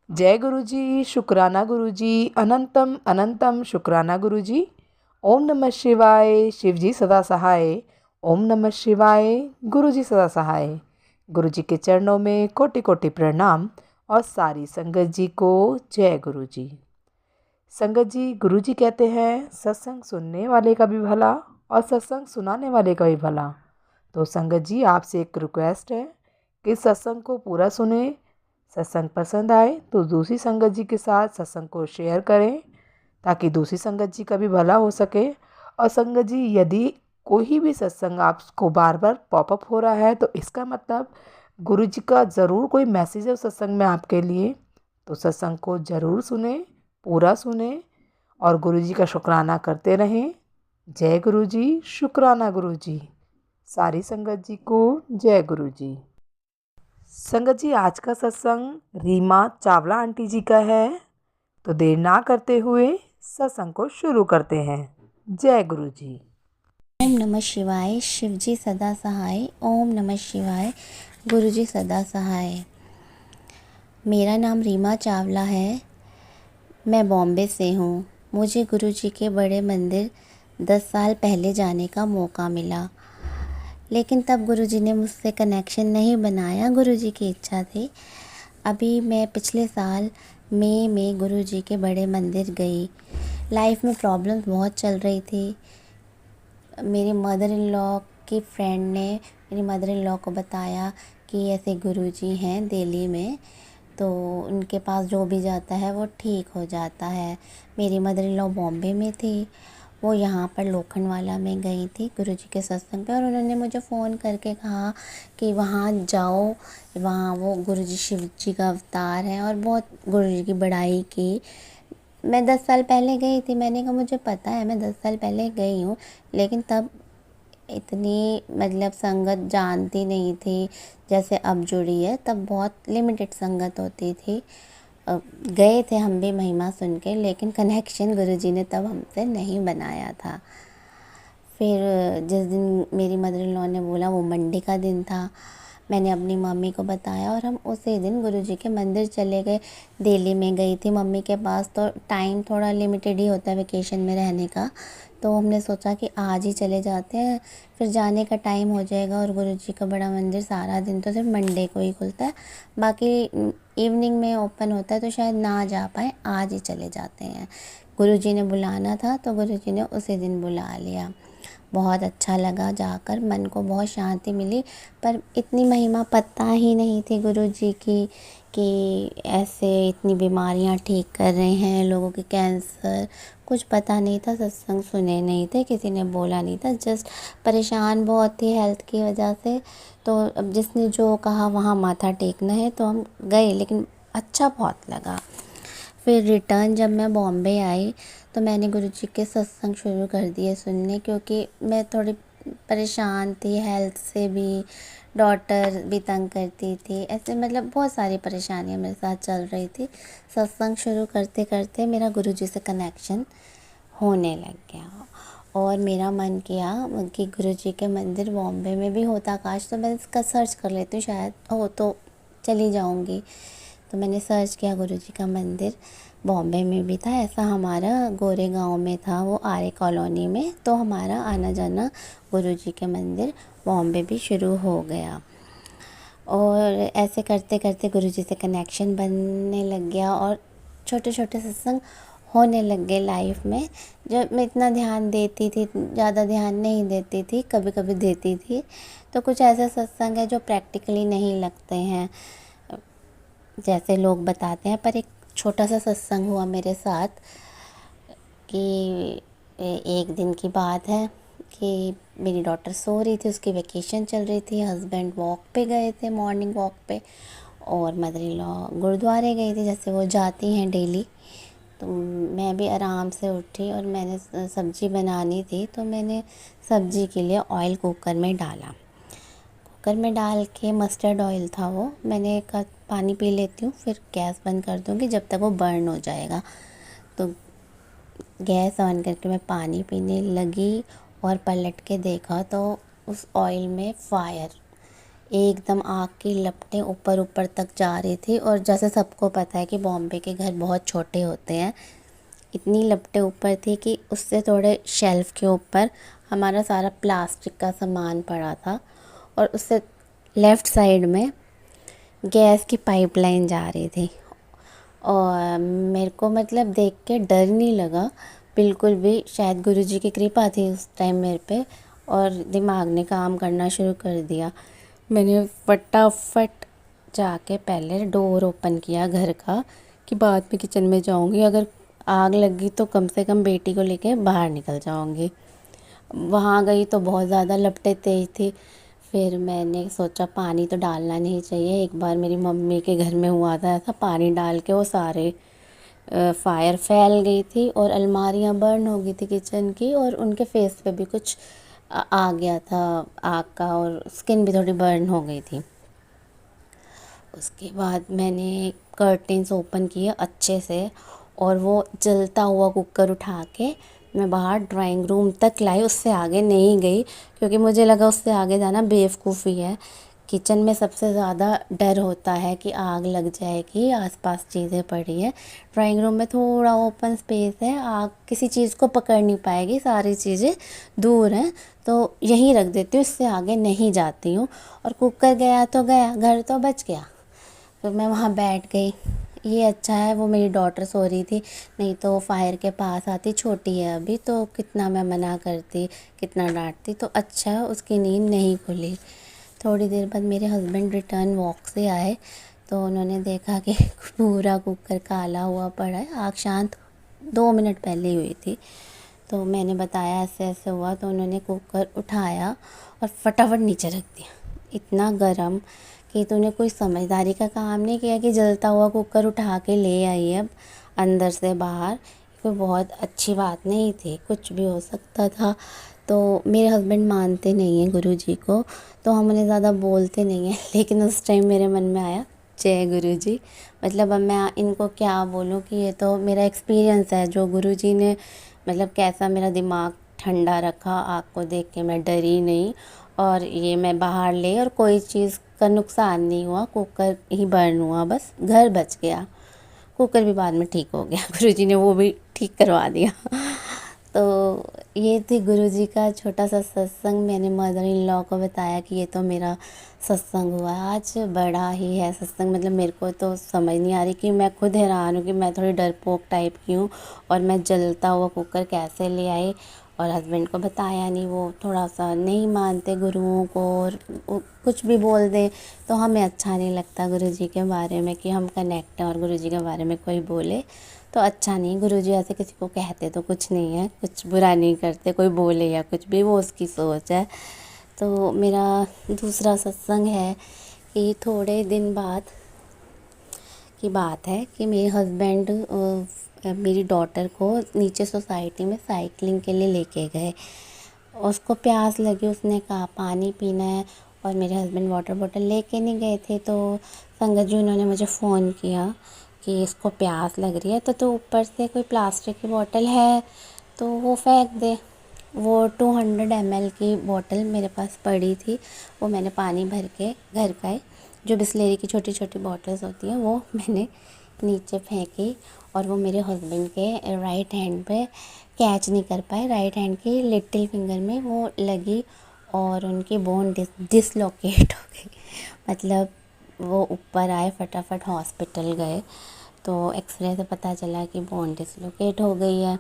जय गुरु जी, शुक्राना गुरु जी, अनंतम अनंतम शुक्राना गुरु जी। ओम नमः शिवाय, शिव जी सदा सहाय। ओम नमः शिवाय, गुरु जी सदा सहाय। गुरु जी के चरणों में कोटि कोटि प्रणाम और सारी संगत जी को जय गुरु जी। संगत जी, गुरु जी कहते हैं सत्संग सुनने वाले का भी भला और सत्संग सुनाने वाले का भी भला। तो संगत जी, आपसे एक रिक्वेस्ट है कि सत्संग को पूरा सुने। सत्संग पसंद आए तो दूसरी संगत जी के साथ सत्संग को शेयर करें ताकि दूसरी संगत जी का भी भला हो सके। और संगत जी, यदि कोई भी सत्संग आपको बार बार पॉपअप हो रहा है तो इसका मतलब गुरु जी का ज़रूर कोई मैसेज है उस सत्संग में आपके लिए। तो सत्संग को ज़रूर सुने, पूरा सुने और गुरु जी का शुक्राना करते रहें। जय गुरु जी, शुक्राना गुरु जी। सारी संगत जी को जय गुरु जी। संगत जी, आज का सत्संग रीमा चावला आंटी जी का है। तो देर ना करते हुए सत्संग को शुरू करते हैं। जय गुरु जी। ओम नमः शिवाय, शिव जी सदा सहाय। ओम नमः शिवाय, गुरु जी सदा सहाय। मेरा नाम रीमा चावला है। मैं बॉम्बे से हूँ। मुझे गुरु जी के बड़े मंदिर 10 साल पहले जाने का मौका मिला, लेकिन तब गुरु जी ने मुझसे कनेक्शन नहीं बनाया। गुरु जी की इच्छा थी। अभी मैं पिछले साल मई में गुरु जी के बड़े मंदिर गई। लाइफ में प्रॉब्लम्स बहुत चल रही थी। मेरी मदर इन लॉ की फ्रेंड ने मेरी मदर इन लॉ को बताया कि ऐसे गुरुजी हैं दिल्ली में, तो उनके पास जो भी जाता है वो ठीक हो जाता है। मेरी मदर इन लॉ बॉम्बे में थी, वो यहाँ पर लोखंडवाला में गई थी गुरुजी के सत्संग पे, और उन्होंने मुझे फ़ोन करके कहा कि वहाँ जाओ, वहाँ वो गुरुजी शिव जी का अवतार है, और बहुत गुरुजी की बड़ाई की। मैं 10 साल पहले गई थी। मैंने कहा मुझे पता है, मैं 10 साल पहले गई हूँ, लेकिन तब इतनी मतलब संगत जानती नहीं थी जैसे अब जुड़ी है। तब बहुत लिमिटेड संगत होती थी। गए थे हम भी महिमा सुन के, लेकिन कनेक्शन गुरुजी ने तब हमसे नहीं बनाया था। फिर जिस दिन मेरी मदर इन लॉ ने बोला, वो मंडे का दिन था, मैंने अपनी मम्मी को बताया और हम उसी दिन गुरुजी के मंदिर चले गए। दिल्ली में गई थी मम्मी के पास, तो टाइम थोड़ा लिमिटेड ही होता है वेकेशन में रहने का, तो हमने सोचा कि आज ही चले जाते हैं, फिर जाने का टाइम हो जाएगा। और गुरुजी का बड़ा मंदिर सारा दिन तो सिर्फ मंडे को ही खुलता है, बाकी इवनिंग में ओपन होता है, तो शायद ना जा पाए, आज ही चले जाते हैं। गुरुजी ने बुलाना था तो गुरुजी ने उसी दिन बुला लिया। बहुत अच्छा लगा जाकर, मन को बहुत शांति मिली। पर इतनी महिमा पता ही नहीं थी गुरुजी की कि ऐसे इतनी बीमारियां ठीक कर रहे हैं लोगों के, कैंसर, कुछ पता नहीं था। सत्संग सुने नहीं थे, किसी ने बोला नहीं था। जस्ट परेशान बहुत थी हेल्थ की वजह से, तो अब जिसने जो कहा वहाँ माथा टेकना है, तो हम गए, लेकिन अच्छा बहुत लगा। फिर रिटर्न जब मैं बॉम्बे आई तो मैंने गुरुजी के सत्संग शुरू कर दिए सुनने, क्योंकि मैं थोड़ी परेशान थी हेल्थ से भी, डॉटर भी तंग करती थी, ऐसे मतलब बहुत सारी परेशानियां मेरे साथ चल रही थी। सत्संग शुरू करते करते मेरा गुरुजी से कनेक्शन होने लग गया, और मेरा मन किया कि गुरुजी के मंदिर बॉम्बे में भी होता काश, तो मैं इसका सर्च कर लेती हूँ, शायद हो तो चली जाऊँगी। तो मैंने सर्च किया, गुरुजी का मंदिर बॉम्बे में भी था। ऐसा हमारा गोरेगांव में था, वो आर्य कॉलोनी में, तो हमारा आना जाना गुरुजी के मंदिर बॉम्बे भी शुरू हो गया। और ऐसे करते करते गुरुजी से कनेक्शन बनने लग गया, और छोटे छोटे सत्संग होने लग गए लाइफ में। जब मैं इतना ध्यान देती थी, ज़्यादा ध्यान नहीं देती थी, कभी कभी देती थी। तो कुछ ऐसे सत्संग है जो प्रैक्टिकली नहीं लगते हैं जैसे लोग बताते हैं, पर एक छोटा सा सत्संग हुआ मेरे साथ कि एक दिन की बात है कि मेरी डॉटर सो रही थी, उसकी वेकेशन चल रही थी, हस्बैंड वॉक पे गए थे, मॉर्निंग वॉक पे, और मदर इन लॉ गुरुद्वारे गई थी जैसे वो जाती हैं डेली। तो मैं भी आराम से उठी और मैंने सब्ज़ी बनानी थी, तो मैंने सब्ज़ी के लिए ऑयल कुकर में डाला। कुकर में डाल के, मस्टर्ड ऑयल था वो, मैंने कहा पानी पी लेती हूँ फिर गैस बंद कर दूँगी जब तक वो बर्न हो जाएगा। तो गैस ऑन करके मैं पानी पीने लगी और पलट के देखा तो उस ऑयल में फायर, एकदम आग की लपटें ऊपर ऊपर तक जा रही थी। और जैसे सबको पता है कि बॉम्बे के घर बहुत छोटे होते हैं, इतनी लपटें ऊपर थी कि उससे थोड़े शेल्फ़ के ऊपर हमारा सारा प्लास्टिक का सामान पड़ा था। और उससे लेफ़्ट साइड में गैस की पाइपलाइन जा रही थी। और मेरे को मतलब देख के डर नहीं लगा बिल्कुल भी। शायद गुरुजी की कृपा थी उस टाइम मेरे पे, और दिमाग ने काम करना शुरू कर दिया। मैंने फटाफट जाके पहले डोर ओपन किया घर का, कि बाद में किचन में जाऊंगी, अगर आग लगी तो कम से कम बेटी को लेके बाहर निकल जाऊंगी। वहाँ गई तो बहुत ज़्यादा लपटें तेज थी। फिर मैंने सोचा पानी तो डालना नहीं चाहिए। एक बार मेरी मम्मी के घर में हुआ था ऐसा, पानी डाल के वो सारे फायर फैल गई थी और अलमारियाँ बर्न हो गई थी किचन की, और उनके फेस पे भी कुछ आ गया था आग का, और स्किन भी थोड़ी बर्न हो गई थी। उसके बाद मैंने कर्टेन्स ओपन किए अच्छे से, और वो जलता हुआ कुकर उठा के मैं बाहर ड्राइंग रूम तक लाई, उससे आगे नहीं गई क्योंकि मुझे लगा उससे आगे जाना बेवकूफ़ी है। किचन में सबसे ज़्यादा डर होता है कि आग लग जाएगी, आसपास चीज़ें पड़ी हैं। ड्राइंग रूम में थोड़ा ओपन स्पेस है, आग किसी चीज़ को पकड़ नहीं पाएगी, सारी चीज़ें दूर हैं, तो यहीं रख देती हूँ, इससे आगे नहीं जाती हूँ। और कुकर गया तो गया, घर तो बच गया। फिर मैं वहाँ बैठ गई। ये अच्छा है वो मेरी डॉटर सो रही थी, नहीं तो वो फायर के पास आती, छोटी है अभी, तो कितना मैं मना करती, कितना डांटती, तो अच्छा है उसकी नींद नहीं खुली। थोड़ी देर बाद मेरे हस्बैंड रिटर्न वॉक से आए, तो उन्होंने देखा कि पूरा कुकर काला हुआ पड़ा है। आग शांत 2 मिनट पहले ही हुई थी। तो मैंने बताया ऐसे ऐसे हुआ, तो उन्होंने कुकर उठाया और फटाफट नीचे रख दिया। इतना गरम कि तूने कोई समझदारी का काम नहीं किया कि जलता हुआ कुकर उठा के ले आई अब अंदर से बाहर। कोई बहुत अच्छी बात नहीं थी, कुछ भी हो सकता था। तो मेरे हस्बैंड मानते नहीं हैं गुरुजी को, तो हम उन्हें ज़्यादा बोलते नहीं हैं। लेकिन उस टाइम मेरे मन में आया, जय गुरुजी। मतलब अब मैं इनको क्या बोलूँ कि ये तो मेरा एक्सपीरियंस है, जो गुरुजी ने मतलब कैसा मेरा दिमाग ठंडा रखा, आग को देख के मैं डरी नहीं, और ये मैं बाहर ले, और कोई चीज़ का नुकसान नहीं हुआ, कुकर ही बर्न हुआ, बस घर बच गया। कुकर भी बाद में ठीक हो गया, गुरुजी ने वो भी ठीक करवा दिया। तो ये थी गुरुजी का छोटा सा सत्संग। मैंने मदर इन लॉ को बताया कि ये तो मेरा सत्संग हुआ आज, बड़ा ही है सत्संग। मतलब मेरे को तो समझ नहीं आ रही, कि मैं खुद हैरान हूँ कि मैं थोड़ी डरपोक टाइप की हूँ, और मैं जलता हुआ कुकर कैसे ले आई। और हस्बैंड को बताया नहीं, वो थोड़ा सा नहीं मानते गुरुओं को, और वो कुछ भी बोल दें तो हमें अच्छा नहीं लगता गुरुजी के बारे में, कि हम कनेक्ट हैं और गुरुजी के बारे में कोई बोले तो अच्छा नहीं। गुरुजी ऐसे किसी को कहते तो कुछ नहीं है, कुछ बुरा नहीं करते, कोई बोले या कुछ भी, वो उसकी सोच है। तो मेरा दूसरा सत्संग है कि थोड़े दिन बाद की बात है कि मेरे हस्बैंड मेरी डॉटर को नीचे सोसाइटी में साइकिलिंग के लिए लेके गए। उसको प्यास लगी, उसने कहा पानी पीना है, और मेरे हस्बैंड वाटर बॉटल लेके नहीं गए थे। तो संगत जी उन्होंने मुझे फ़ोन किया कि इसको प्यास लग रही है, तो ऊपर से कोई प्लास्टिक की बोतल है तो वो फेंक दे। वो 200 ml की बोतल मेरे पास पड़ी थी, वो मैंने पानी भर के, घर का है जो बिसलेरी की छोटी छोटी बॉटल्स होती हैं, वो मैंने नीचे फेंकी। और वो मेरे हस्बैंड के राइट हैंड पे कैच नहीं कर पाए, राइट हैंड की लिटिल फिंगर में वो लगी, और उनकी बोन डिसलोकेट हो गई। मतलब वो ऊपर आए, फटाफट हॉस्पिटल गए, तो एक्सरे से पता चला कि बोन डिसलोकेट हो गई है।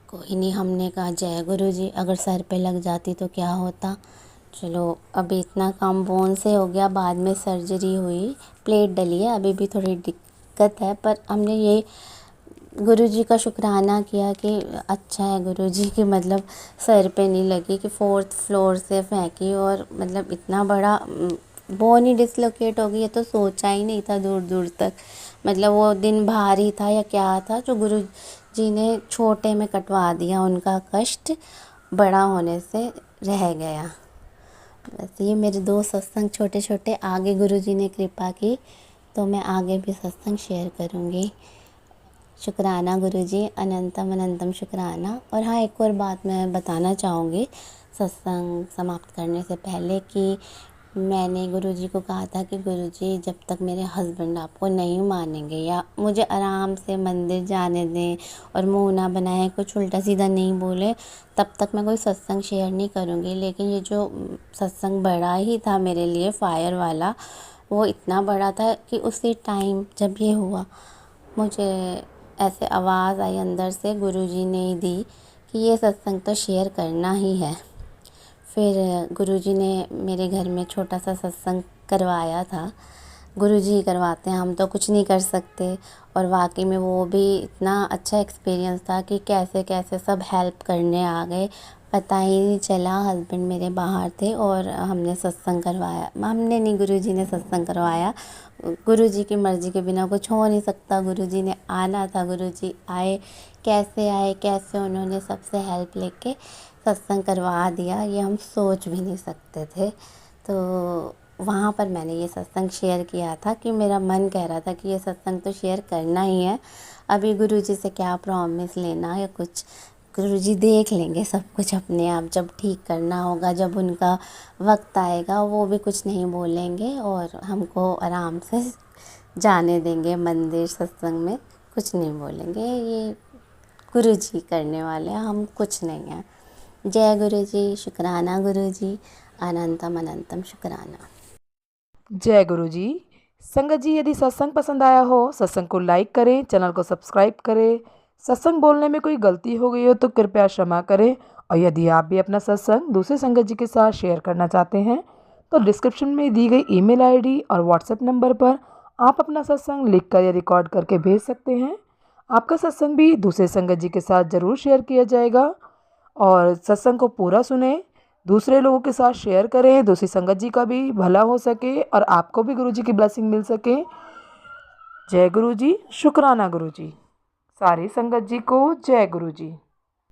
कोई नहीं, हमने कहा जय गुरु जी, अगर सर पे लग जाती तो क्या होता। चलो अभी इतना काम बोन से हो गया, बाद में सर्जरी हुई, प्लेट डली है, अभी भी थोड़ी दिक्कत है, पर हमने ये गुरुजी का शुक्राना किया कि अच्छा है गुरुजी की, मतलब सर पे नहीं लगी, कि 4th फ्लोर से फेंकी, और मतलब इतना बड़ा बोन ही डिसलोकेट हो गई है, तो सोचा ही नहीं था दूर दूर तक। मतलब वो दिन भारी था या क्या था, जो गुरुजी ने छोटे में कटवा दिया, उनका कष्ट बड़ा होने से रह गया। बस ये मेरे 2 सत्संग छोटे छोटे, आगे गुरुजी ने कृपा की तो मैं आगे भी सत्संग शेयर करूँगी। शुक्राना गुरुजी, अनंतम अनंतम शुक्राना। और हाँ, एक और बात मैं बताना चाहूँगी सत्संग समाप्त करने से पहले कि मैंने गुरुजी को कहा था कि गुरुजी, जब तक मेरे हस्बैंड आपको नहीं मानेंगे या मुझे आराम से मंदिर जाने दें और मुंह ना बनाए, कुछ उल्टा सीधा नहीं बोले, तब तक मैं कोई सत्संग शेयर नहीं करूँगी। लेकिन ये जो सत्संग बड़ा ही था मेरे लिए, फायर वाला, वो इतना बड़ा था कि उसी टाइम जब ये हुआ, मुझे ऐसे आवाज़ आई अंदर से, गुरुजी ने ही दी कि ये सत्संग तो शेयर करना ही है। फिर गुरुजी ने मेरे घर में छोटा सा सत्संग करवाया था। गुरुजी ही करवाते हैं, हम तो कुछ नहीं कर सकते। और वाकई में वो भी इतना अच्छा एक्सपीरियंस था कि कैसे कैसे सब हेल्प करने आ गए, पता ही नहीं चला। हस्बैंड मेरे बाहर थे और हमने सत्संग करवाया, हमने नहीं, गुरुजी ने सत्संग करवाया। गुरुजी की मर्ज़ी के बिना कुछ हो नहीं सकता, गुरुजी ने आना था, गुरुजी आए। आए कैसे उन्होंने सबसे हेल्प लेके सत्संग करवा दिया, ये हम सोच भी नहीं सकते थे। तो वहाँ पर मैंने ये सत्संग शेयर किया था कि मेरा मन कह रहा था कि ये सत्संग तो शेयर करना ही है। अभी गुरुजी से क्या प्रॉमिस लेना या कुछ, गुरुजी देख लेंगे सब कुछ अपने आप। जब ठीक करना होगा, जब उनका वक्त आएगा, वो भी कुछ नहीं बोलेंगे और हमको आराम से जाने देंगे मंदिर सत्संग में, कुछ नहीं बोलेंगे। ये गुरुजी करने वाले हैं, हम कुछ नहीं हैं। जय गुरुजी, शुक्राना गुरुजी, अनंतम अनंतम शुक्राना। जय गुरु जी। संगत जी, यदि सत्संग पसंद आया हो, सत्संग को लाइक करें, चैनल को सब्सक्राइब करें। सत्संग बोलने में कोई गलती हो गई हो तो कृपया क्षमा करें। और यदि आप भी अपना सत्संग दूसरे संगत जी के साथ शेयर करना चाहते हैं तो डिस्क्रिप्शन में दी गई ईमेल आईडी और व्हाट्सएप नंबर पर आप अपना सत्संग लिखकर या रिकॉर्ड करके भेज सकते हैं। आपका सत्संग भी दूसरे संगत जी के साथ ज़रूर शेयर किया जाएगा। और सत्संग को पूरा सुने, दूसरे लोगों के साथ शेयर करें, दूसरी संगत जी का भी भला हो सके और आपको भी गुरु जी की ब्लेसिंग मिल सके। जय गुरु जी, शुक्राना गुरु जी। सारी संगत जी को जय गुरु जी।